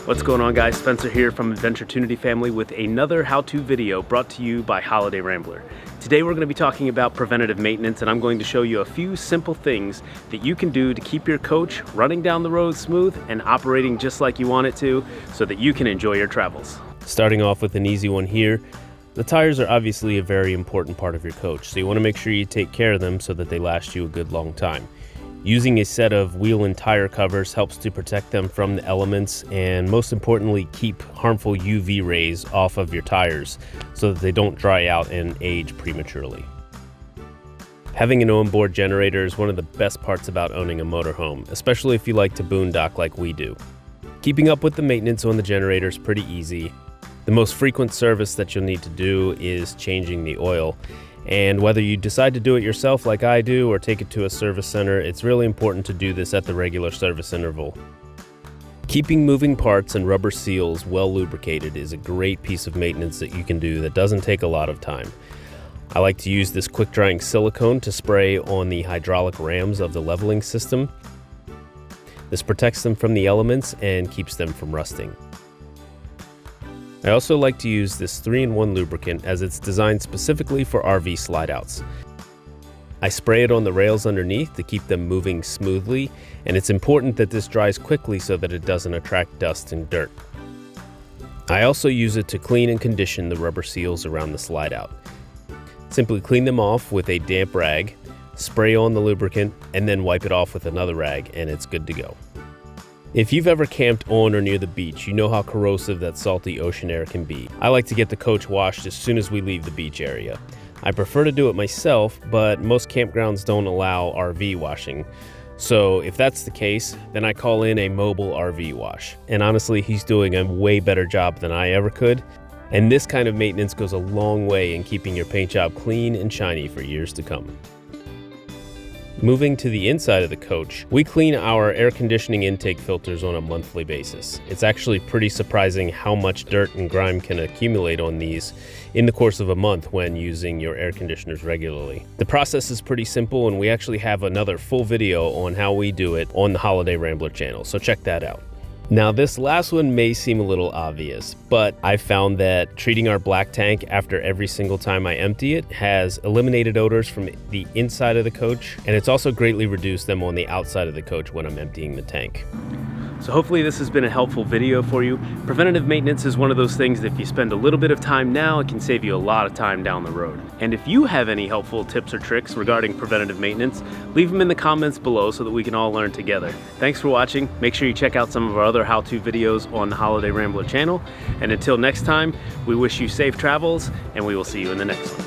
What's going on, guys? Spencer here from Adventure Family with another how-to video brought to you by Holiday Rambler. Today we're going to be talking about preventative maintenance, and I'm going to show you a few simple things that you can do to keep your coach running down the road smooth and operating just like you want it to so that you can enjoy your travels. Starting off with an easy one here. The tires are obviously a very important part of your coach, so you want to make sure you take care of them so that they last you a good long time. Using a set of wheel and tire covers helps to protect them from the elements and, most importantly, keep harmful UV rays off of your tires so that they don't dry out and age prematurely. Having an onboard generator is one of the best parts about owning a motorhome, especially if you like to boondock like we do. Keeping up with the maintenance on the generator is pretty easy. The most frequent service that you'll need to do is changing the oil. And whether you decide to do it yourself like I do or take it to a service center, it's really important to do this at the regular service interval. Keeping moving parts and rubber seals well lubricated is a great piece of maintenance that you can do that doesn't take a lot of time. I like to use this quick drying silicone to spray on the hydraulic rams of the leveling system. This protects them from the elements and keeps them from rusting. I also like to use this 3-in-1 lubricant as it's designed specifically for RV slide-outs. I spray it on the rails underneath to keep them moving smoothly, and it's important that this dries quickly so that it doesn't attract dust and dirt. I also use it to clean and condition the rubber seals around the slide-out. Simply clean them off with a damp rag, spray on the lubricant, and then wipe it off with another rag, and it's good to go. If you've ever camped on or near the beach, you know how corrosive that salty ocean air can be. I like to get the coach washed as soon as we leave the beach area. I prefer to do it myself, but most campgrounds don't allow RV washing. So if that's the case, then I call in a mobile RV wash. And honestly, he's doing a way better job than I ever could. And this kind of maintenance goes a long way in keeping your paint job clean and shiny for years to come. Moving to the inside of the coach, we clean our air conditioning intake filters on a monthly basis. It's actually pretty surprising how much dirt and grime can accumulate on these in the course of a month when using your air conditioners regularly. The process is pretty simple, and we actually have another full video on how we do it on the Holiday Rambler channel, so check that out. Now, this last one may seem a little obvious, but I found that treating our black tank after every single time I empty it has eliminated odors from the inside of the coach, and it's also greatly reduced them on the outside of the coach when I'm emptying the tank. So hopefully this has been a helpful video for you. Preventative maintenance is one of those things that if you spend a little bit of time now, it can save you a lot of time down the road. And if you have any helpful tips or tricks regarding preventative maintenance, leave them in the comments below so that we can all learn together. Thanks for watching. Make sure you check out some of our other how-to videos on the Holiday Rambler channel. And until next time, we wish you safe travels, and we will see you in the next one.